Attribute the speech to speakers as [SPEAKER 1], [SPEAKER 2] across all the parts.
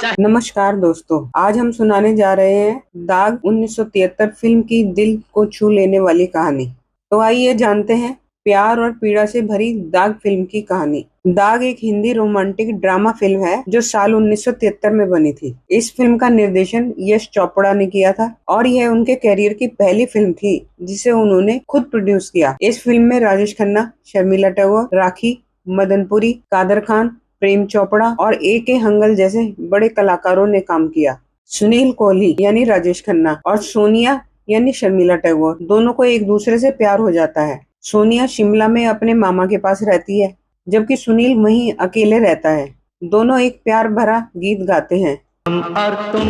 [SPEAKER 1] नमस्कार दोस्तों, आज हम सुनाने जा रहे हैं दाग 1973 फिल्म की दिल को छू लेने वाली कहानी। तो आइए जानते हैं प्यार और पीड़ा से भरी दाग फिल्म की कहानी। दाग एक हिंदी रोमांटिक ड्रामा फिल्म है जो साल 1973 में बनी थी। इस फिल्म का निर्देशन यश चोपड़ा ने किया था और यह उनके करियर की पहली फिल्म थी जिसे उन्होंने खुद प्रोड्यूस किया। इस फिल्म में राजेश खन्ना, शर्मिला टैगोर, राखी, मदनपुरी, कादर खान, प्रेम चोपड़ा और A.K. हंगल जैसे बड़े कलाकारों ने काम किया। सुनील कोहली यानी राजेश खन्ना और सोनिया यानी शर्मिला टैगोर दोनों को एक दूसरे से प्यार हो जाता है। सोनिया शिमला में अपने मामा के पास रहती है जबकि सुनील वहीं अकेले रहता है। दोनों एक प्यार भरा गीत गाते हैं।
[SPEAKER 2] हम और तुम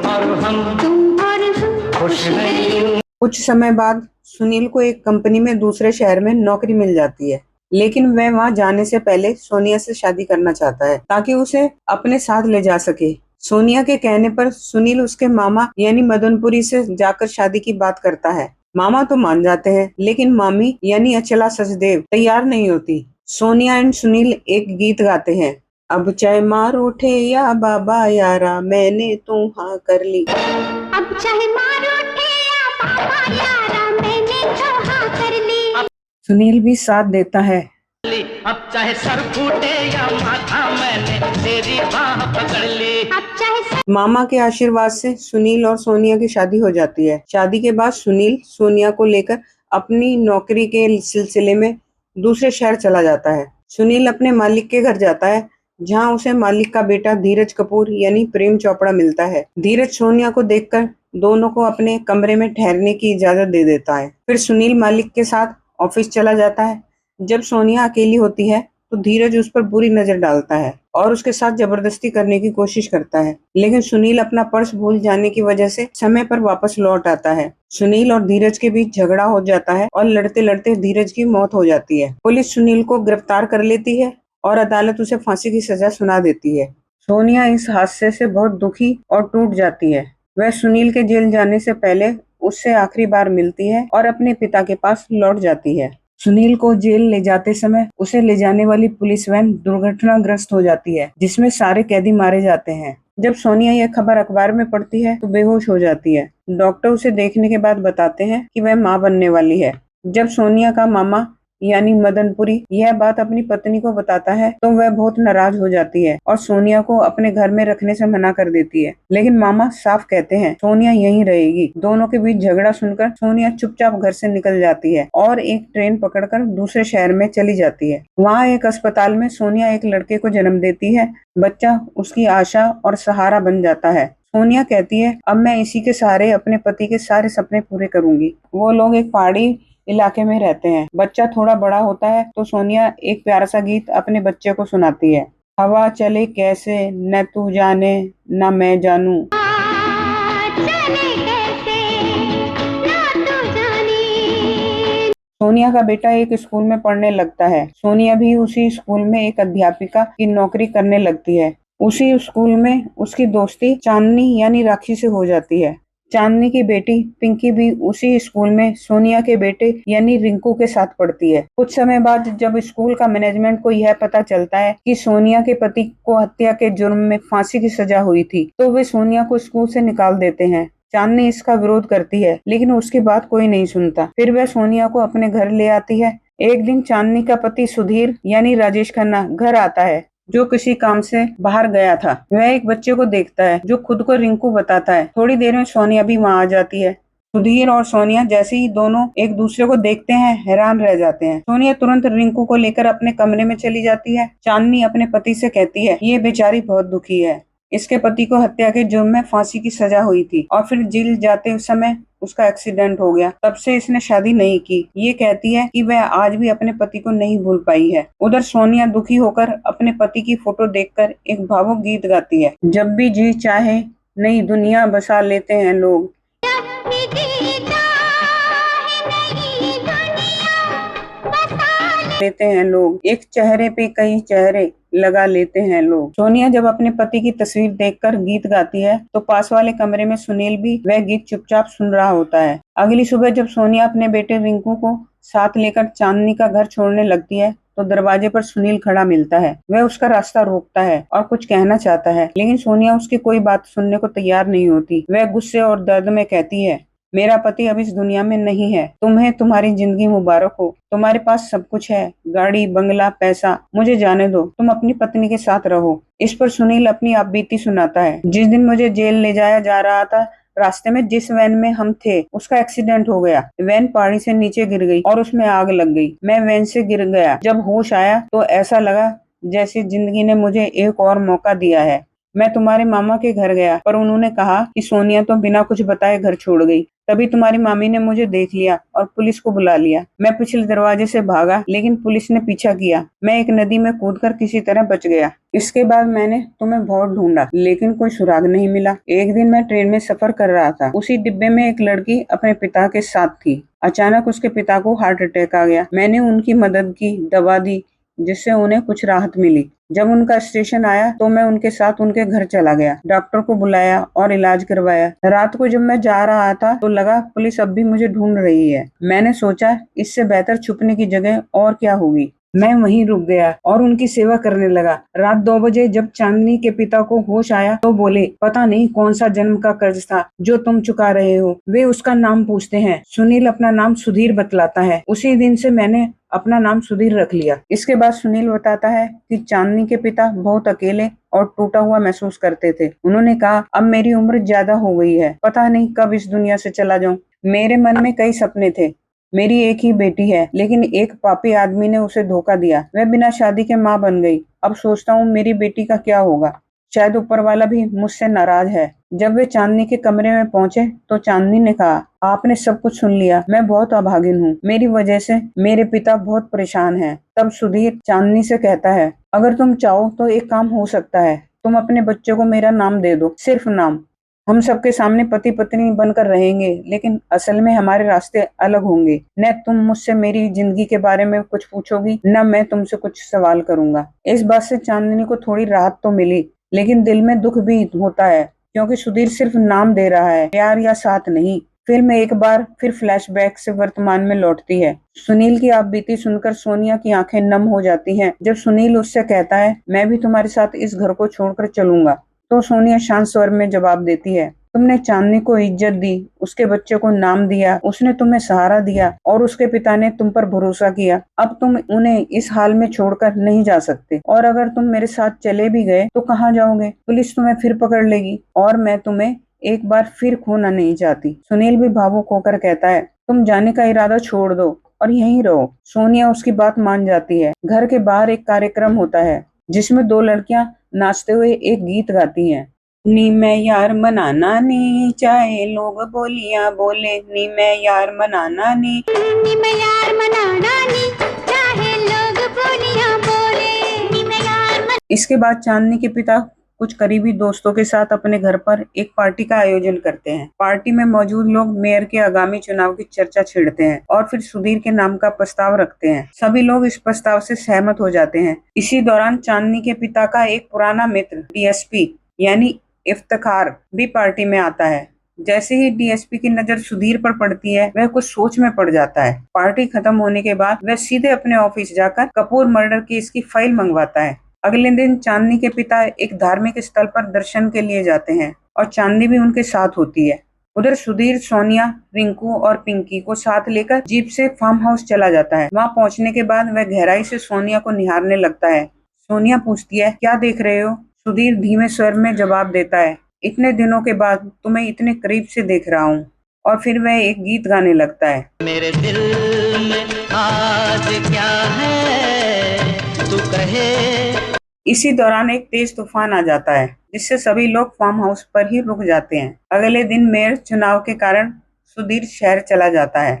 [SPEAKER 2] और हम खुश नहीं।
[SPEAKER 1] कुछ समय बाद सुनील को एक कंपनी में दूसरे शहर में नौकरी मिल जाती है, लेकिन वह वहां जाने से पहले सोनिया से शादी करना चाहता है ताकि उसे अपने साथ ले जा सके। सोनिया के कहने पर सुनील उसके मामा यानी मदनपुरी से जाकर शादी की बात करता है। मामा तो मान जाते हैं, लेकिन मामी यानी अचला सचदेव तैयार नहीं होती। सोनिया एंड सुनील एक गीत गाते हैं। अब चाहे मार उठे या बाबा यारा, मैंने तो हाँ कर ली।
[SPEAKER 3] अब चाहे मार उठे या बाबा यारा, मैंने तो हाँ कर ली।
[SPEAKER 1] सुनील भी साथ देता है।
[SPEAKER 2] अब चाहे सर फूटे या माथा, मैंने तेरी बाह पकड़ ली।
[SPEAKER 3] अब चाहे
[SPEAKER 1] मामा के आशीर्वाद से सुनील और सोनिया की शादी हो जाती है। शादी के बाद सुनील सोनिया को लेकर अपनी नौकरी के सिलसिले में दूसरे शहर चला जाता है। सुनील अपने मालिक के घर जाता है जहां उसे मालिक का बेटा धीरज कपूर यानी प्रेम चोपड़ा मिलता है। धीरज सोनिया को देखकर दोनों को अपने कमरे में ठहरने की इजाजत दे देता है। फिर सुनील मालिक के साथ ऑफिस चला जाता है। जब सोनिया अकेली होती है तो धीरज उस पर बुरी नजर डालता है और उसके साथ जबरदस्ती करने की कोशिश करता है, लेकिन सुनील अपना पर्स भूल जाने की वजह से समय पर वापस लौट आता है। सुनील और धीरज के बीच झगड़ा हो जाता है और लड़ते लड़ते धीरज की मौत हो जाती है। पुलिस सुनील को गिरफ्तार कर लेती है और अदालत उसे फांसी की सजा सुना देती है। सोनिया इस हादसे से बहुत दुखी और टूट जाती है। वह सुनील के जेल जाने से पहले उससे आखिरी बार मिलती है और अपने पिता के पास लौट जाती है। सुनील को जेल ले जाते समय उसे ले जाने वाली पुलिस वैन दुर्घटनाग्रस्त हो जाती है जिसमें सारे कैदी मारे जाते हैं। जब सोनिया यह खबर अखबार में पढ़ती है तो बेहोश हो जाती है। डॉक्टर उसे देखने के बाद बताते हैं कि वह मां बनने वाली है। जब सोनिया का मामा यानी मदनपुरी यह बात अपनी पत्नी को बताता है तो वह बहुत नाराज हो जाती है और सोनिया को अपने घर में रखने से मना कर देती है, लेकिन मामा साफ कहते हैं सोनिया यहीं रहेगी। दोनों के बीच झगड़ा सुनकर सोनिया चुपचाप घर से निकल जाती है और एक ट्रेन पकड़कर दूसरे शहर में चली जाती है। वहाँ एक अस्पताल में सोनिया एक लड़के को जन्म देती है। बच्चा उसकी आशा और सहारा बन जाता है। सोनिया कहती है, अब मैं इसी के सहारे अपने पति के सारे सपने पूरे करूंगी। वो लोग एक पहाड़ी इलाके में रहते हैं। बच्चा थोड़ा बड़ा होता है तो सोनिया एक प्यारा सा गीत अपने बच्चे को सुनाती है। हवा चले कैसे न तू जाने न मैं जानू।
[SPEAKER 3] चले कैसे ना तू जाने।
[SPEAKER 1] सोनिया का बेटा एक स्कूल में पढ़ने लगता है। सोनिया भी उसी स्कूल में एक अध्यापिका की नौकरी करने लगती है। उसी स्कूल में उसकी दोस्ती चांदनी यानी राखी से हो जाती है। चांदनी की बेटी पिंकी भी उसी स्कूल में सोनिया के बेटे यानी रिंकू के साथ पढ़ती है। कुछ समय बाद जब स्कूल का मैनेजमेंट को यह पता चलता है कि सोनिया के पति को हत्या के जुर्म में फांसी की सजा हुई थी तो वे सोनिया को स्कूल से निकाल देते हैं। चांदनी इसका विरोध करती है लेकिन उसकी बात कोई नहीं सुनता। फिर वह सोनिया को अपने घर ले आती है। एक दिन चांदनी का पति सुधीर यानी राजेश खन्ना घर आता है जो किसी काम से बाहर गया था। वह एक बच्चे को देखता है जो खुद को रिंकू बताता है। थोड़ी देर में सोनिया भी वहां आ जाती है। सुधीर और सोनिया जैसे ही दोनों एक दूसरे को देखते हैं हैरान रह जाते हैं। सोनिया तुरंत रिंकू को लेकर अपने कमरे में चली जाती है। चांदनी अपने पति से कहती है ये बेचारी बहुत दुखी है, इसके पति को हत्या के जुर्म में फांसी की सजा हुई थी और फिर जेल जाते समय उसका एक्सीडेंट हो गया, तब से इसने शादी नहीं की। ये कहती है कि वह आज भी अपने पति को नहीं भूल पाई है। उधर सोनिया दुखी होकर अपने पति की फोटो देखकर एक भावुक गीत गाती है। जब भी जी चाहे नई दुनिया बसा लेते हैं लोग।
[SPEAKER 3] जब भी जीता है नई दुनिया बसा
[SPEAKER 1] लेते हैं लोग, एक चेहरे पे कई चेहरे लगा लेते हैं लोग। सोनिया जब अपने पति की तस्वीर देखकर गीत गाती है तो पास वाले कमरे में सुनील भी वह गीत चुपचाप सुन रहा होता है। अगली सुबह जब सोनिया अपने बेटे रिंकू को साथ लेकर चांदनी का घर छोड़ने लगती है तो दरवाजे पर सुनील खड़ा मिलता है। वह उसका रास्ता रोकता है और कुछ कहना चाहता है, लेकिन सोनिया उसकी कोई बात सुनने को तैयार नहीं होती। वह गुस्से और दर्द में कहती है, मेरा पति अब इस दुनिया में नहीं है। तुम्हें तुम्हारी जिंदगी मुबारक हो। तुम्हारे पास सब कुछ है, गाड़ी, बंगला, पैसा। मुझे जाने दो, तुम अपनी पत्नी के साथ रहो। इस पर सुनील अपनी आपबीती सुनाता है। जिस दिन मुझे जेल ले जाया जा रहा था, रास्ते में जिस वैन में हम थे उसका एक्सीडेंट हो गया। वैन पहाड़ी से नीचे गिर गई और उसमें आग लग गई। मैं वैन से गिर गया। जब होश आया तो ऐसा लगा जैसे जिंदगी ने मुझे एक और मौका दिया है। मैं तुम्हारे मामा के घर गया, पर उन्होंने कहा कि सोनिया तो बिना कुछ बताए घर छोड़ गई। तभी तुम्हारी मामी ने मुझे देख लिया और पुलिस को बुला लिया। मैं पिछले दरवाजे से भागा, लेकिन पुलिस ने पीछा किया। मैं एक नदी में कूदकर किसी तरह बच गया। इसके बाद मैंने तुम्हें बहुत ढूंढा, लेकिन कोई सुराग नहीं मिला। एक दिन मैं ट्रेन में सफर कर रहा था। उसी डिब्बे में एक लड़की अपने पिता के साथ थी। अचानक उसके पिता को हार्ट अटैक आ गया। मैंने उनकी मदद की, दवा दी, जिससे उन्हें कुछ राहत मिली। जब उनका स्टेशन आया तो मैं उनके साथ उनके घर चला गया, डॉक्टर को बुलाया और इलाज करवाया। रात को जब मैं जा रहा था तो लगा पुलिस अब भी मुझे ढूंढ रही है। मैंने सोचा इससे बेहतर छुपने की जगह और क्या होगी। मैं वहीं रुक गया और उनकी सेवा करने लगा। रात 2 बजे जब चांदनी के पिता को होश आया तो बोले, पता नहीं कौन सा जन्म का कर्ज था जो तुम चुका रहे हो। वे उसका नाम पूछते हैं। सुनील अपना नाम सुधीर बतलाता है। उसी दिन से मैंने अपना नाम सुधीर रख लिया। इसके बाद सुनील बताता है कि चांदनी के पिता बहुत अकेले और टूटा हुआ महसूस करते थे। उन्होंने कहा, अब मेरी उम्र ज्यादा हो गई है, पता नहीं कब इस दुनिया से चला जाऊं। मेरे मन में कई सपने थे। मेरी एक ही बेटी है, लेकिन एक पापी आदमी ने उसे धोखा दिया। वह बिना शादी के माँ बन गई। अब सोचता हूँ मेरी बेटी का क्या होगा। शायद ऊपर वाला भी मुझसे नाराज है। जब वे चांदनी के कमरे में पहुंचे तो चांदनी ने कहा, आपने सब कुछ सुन लिया। मैं बहुत अभागिन हूँ। मेरी वजह से मेरे पिता बहुत परेशान हैं। तब सुधीर चांदनी से कहता है, अगर तुम चाहो तो एक काम हो सकता है। तुम अपने बच्चे को मेरा नाम दे दो, सिर्फ नाम। हम सबके सामने पति पत्नी बनकर रहेंगे, लेकिन असल में हमारे रास्ते अलग होंगे। न तुम मुझसे मेरी जिंदगी के बारे में कुछ पूछोगी, न मैं तुमसे कुछ सवाल करूंगा। इस बात से चांदनी को थोड़ी राहत तो मिली, लेकिन दिल में दुख भी होता है, क्योंकि सुधीर सिर्फ नाम दे रहा है, प्यार या साथ नहीं। फिल्म एक बार फिर फ्लैशबैक से वर्तमान में लौटती है। सुनील की आपबीती सुनकर सोनिया की आंखें नम हो जाती हैं। जब सुनील उससे कहता है, मैं भी तुम्हारे साथ इस घर को छोड़कर चलूंगा, तो सोनिया शांत स्वर में जवाब देती है, तुमने चांदनी को इज्जत दी, उसके बच्चे को नाम दिया, उसने तुम्हें सहारा दिया और उसके पिता ने तुम पर भरोसा किया। अब तुम उन्हें इस हाल में छोड़कर नहीं जा सकते, और अगर तुम मेरे साथ चले भी गए तो कहाँ जाओगे? पुलिस तुम्हें फिर पकड़ लेगी और मैं तुम्हें एक बार फिर खोना नहीं चाहती। सुनील भी भावुक होकर कहता है, तुम जाने का इरादा छोड़ दो और यहीं रहो। सोनिया उसकी बात मान जाती है। घर के बाहर एक कार्यक्रम होता है जिसमें 2 लड़कियां नाचते हुए एक गीत गाती हैं। नी मैं यार मनाना नी, चाहे लोग बोलियां बोले, नी मैं यार मनाना नी।
[SPEAKER 3] नी मैं यार मनाना नी, चाहे लोग बोलियां बोले, नी मैं यार
[SPEAKER 1] इसके बाद चांदनी के पिता कुछ करीबी दोस्तों के साथ अपने घर पर एक पार्टी का आयोजन करते हैं। पार्टी में मौजूद लोग मेयर के आगामी चुनाव की चर्चा छेड़ते हैं और फिर सुधीर के नाम का प्रस्ताव रखते हैं। सभी लोग इस प्रस्ताव से सहमत हो जाते हैं। इसी दौरान चांदनी के पिता का एक पुराना मित्र डीएसपी यानी इफ्तिखार भी पार्टी में आता है। जैसे ही डीएसपी की नजर सुधीर पर पड़ती है, वह कुछ सोच में पड़ जाता है। पार्टी खत्म होने के बाद वह सीधे अपने ऑफिस जाकर कपूर मर्डर केस की फाइल मंगवाता है। अगले दिन चांदनी के पिता एक धार्मिक स्थल पर दर्शन के लिए जाते हैं और चांदनी भी उनके साथ होती है। उधर सुधीर सोनिया, रिंकू और पिंकी को साथ लेकर जीप से फार्म हाउस चला जाता है। वहां पहुंचने के बाद वह गहराई से सोनिया को निहारने लगता है। सोनिया पूछती है, क्या देख रहे हो? सुधीर धीमे स्वर में जवाब देता है, इतने दिनों के बाद तुम्हें इतने करीब से देख रहा हूँ। और फिर वह एक गीत गाने लगता है।
[SPEAKER 2] मेरे दिल में आज क्या है तू कहे।
[SPEAKER 1] इसी दौरान एक तेज तूफान आ जाता है, जिससे सभी लोग फार्म हाउस पर ही रुक जाते हैं। अगले दिन मेयर चुनाव के कारण सुधीर शहर चला जाता है।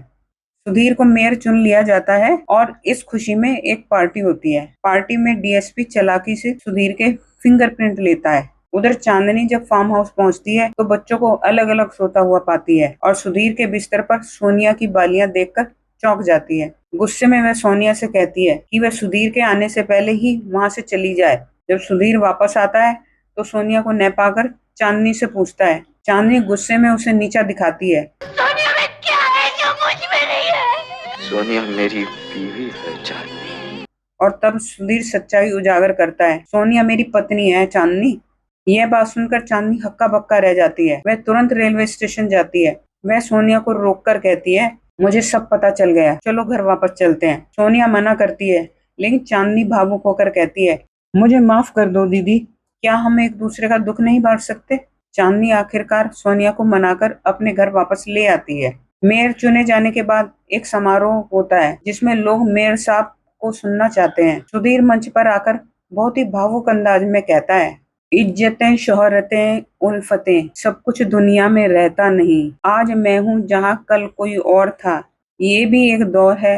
[SPEAKER 1] सुधीर को मेयर चुन लिया जाता है और इस खुशी में एक पार्टी होती है। पार्टी में डीएसपी चालाकी से सुधीर के फिंगरप्रिंट लेता है। उधर चांदनी जब फार्म हाउस पहुंचती है तो बच्चों को अलग अलग सोता हुआ पाती है और सुधीर के बिस्तर पर सोनिया की बालियां देखकर चौंक जाती है। गुस्से में वह सोनिया से कहती है कि वह सुधीर के आने से पहले ही वहां से चली जाए। जब सुधीर वापस आता है तो सोनिया को न पाकर चांदनी से पूछता है। चांदनी गुस्से में उसे नीचा दिखाती है।
[SPEAKER 3] सोनिया में क्या है जो मुझ में नहीं है?
[SPEAKER 4] सोनिया मेरी बीवी है चांदनी।
[SPEAKER 1] और तब सुधीर सच्चाई उजागर करता है। सोनिया मेरी पत्नी है चांदनी। यह बात सुनकर चांदनी हक्का बक्का रह जाती है। वह तुरंत रेलवे स्टेशन जाती है। वह सोनिया को रोककर कहती है, मुझे सब पता चल गया, चलो घर वापस चलते हैं। सोनिया मना करती है, लेकिन चांदनी भावुक होकर कहती है, मुझे माफ कर दो दीदी, क्या हम एक दूसरे का दुख नहीं बांट सकते? चांदनी आखिरकार सोनिया को मनाकर अपने घर वापस ले आती है। मेयर चुने जाने के बाद एक समारोह होता है जिसमें लोग मेयर साहब को सुनना चाहते हैं। सुधीर मंच पर आकर बहुत ही भावुक अंदाज में कहता है, इज्जतें, शोहरतें, उल्फतें, सब कुछ दुनिया में रहता नहीं। आज मैं हूँ जहाँ कल कोई और था। ये भी एक दौर है,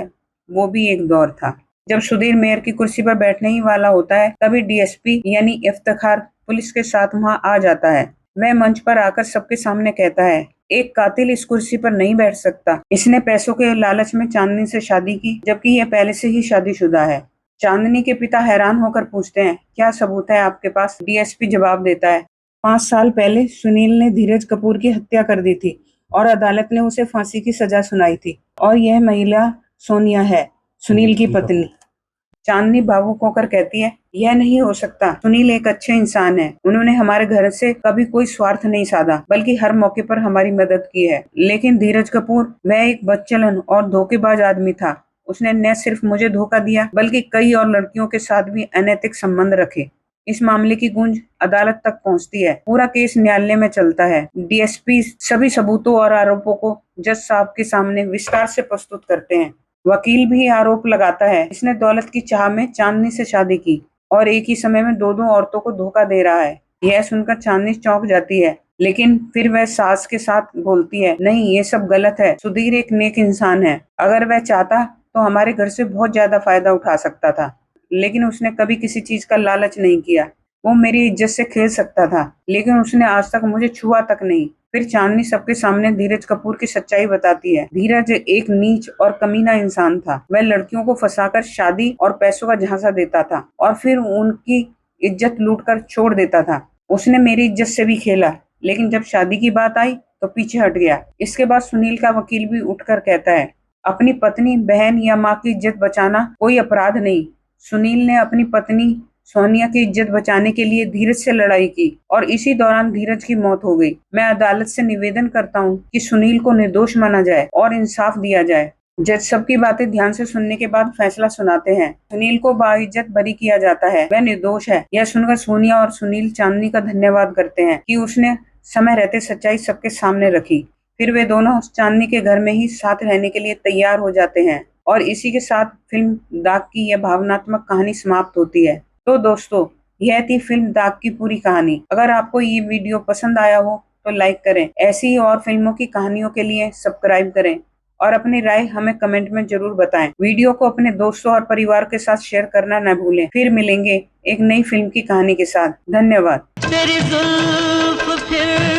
[SPEAKER 1] वो भी एक दौर था। जब सुधीर मेयर की कुर्सी पर बैठने ही वाला होता है, तभी डीएसपी यानी इफ्तिखार पुलिस के साथ वहां आ जाता है। वह मंच पर आकर सबके सामने कहता है, एक कातिल इस कुर्सी पर नहीं बैठ सकता। इसने पैसों के लालच में चांदनी से शादी की, जबकि यह पहले से ही शादीशुदा है। चांदनी के पिता हैरान होकर पूछते हैं, क्या सबूत है आपके पास? डीएसपी जवाब देता है, 5 साल पहले सुनील ने धीरज कपूर की हत्या कर दी थी और अदालत ने उसे फांसी की सजा सुनाई थी, और यह महिला सोनिया है, सुनील की पत्नी। चांदनी भावुक होकर कहती है, यह नहीं हो सकता। सुनील एक अच्छे इंसान है। उन्होंने हमारे घर से कभी कोई स्वार्थ नहीं साधा, बल्कि हर मौके पर हमारी मदद की है। लेकिन धीरज कपूर, वह एक बदचलन और धोखेबाज आदमी था। उसने न सिर्फ मुझे धोखा दिया, बल्कि कई और लड़कियों के साथ भी अनैतिक संबंध रखे। इस मामले की गूंज अदालत तक पहुंचती है। पूरा केस न्यायालय में चलता है। डीएसपी सभी सबूतों और आरोपों को जज साहब के सामने विस्तार से प्रस्तुत करते हैं। वकील भी आरोप लगाता है, इसने दौलत की चाह में चांदनी से शादी की और एक ही समय में दो औरतों को धोखा दे रहा है। यह सुनकर चांदनी चौंक जाती है, लेकिन फिर वह सास के साथ बोलती है, नहीं, ये सब गलत है। सुधीर एक नेक इंसान है। अगर वह चाहता तो हमारे घर से बहुत ज्यादा फायदा उठा सकता था, लेकिन उसने कभी किसी चीज का लालच नहीं किया। वो मेरी इज्जत से खेल सकता था, लेकिन उसने आज तक मुझे छुआ तक नहीं। फिर चांदनी सबके सामने धीरज कपूर की सच्चाई बताती है। धीरज एक नीच और कमीना इंसान था। वह लड़कियों को फंसाकर शादी और पैसों का झांसा देता था और फिर उनकी इज्जत लूटकर छोड़ देता था। उसने मेरी इज्जत से भी खेला, लेकिन जब शादी की बात आई तो पीछे हट गया। इसके बाद सुनील का वकील भी उठकर कहता है, अपनी पत्नी, बहन या माँ की इज्जत बचाना कोई अपराध नहीं। सुनील ने अपनी पत्नी सोनिया की इज्जत बचाने के लिए धीरज से लड़ाई की और इसी दौरान धीरज की मौत हो गई। मैं अदालत से निवेदन करता हूँ कि सुनील को निर्दोष माना जाए और इंसाफ दिया जाए। जज सबकी बातें ध्यान से सुनने के बाद फैसला सुनाते हैं। सुनील को बाइज्जत बरी किया जाता है, वह निर्दोष है। यह सुनकर सोनिया और सुनील चांदनी का धन्यवाद करते हैं कि उसने समय रहते सच्चाई सबके सामने रखी। फिर वे दोनों चांदनी के घर में ही साथ रहने के लिए तैयार हो जाते हैं और इसी के साथ फिल्म दाग की यह भावनात्मक कहानी समाप्त होती है। तो दोस्तों, यह थी फिल्म दाग की पूरी कहानी। अगर आपको ये वीडियो पसंद आया हो तो लाइक करें। ऐसी ही और फिल्मों की कहानियों के लिए सब्सक्राइब करें और अपनी राय हमें कमेंट में जरूर बताएं। वीडियो को अपने दोस्तों और परिवार के साथ शेयर करना न भूलें। फिर मिलेंगे एक नई फिल्म की कहानी के साथ। धन्यवाद।
[SPEAKER 2] तेरी जुल्फ फिर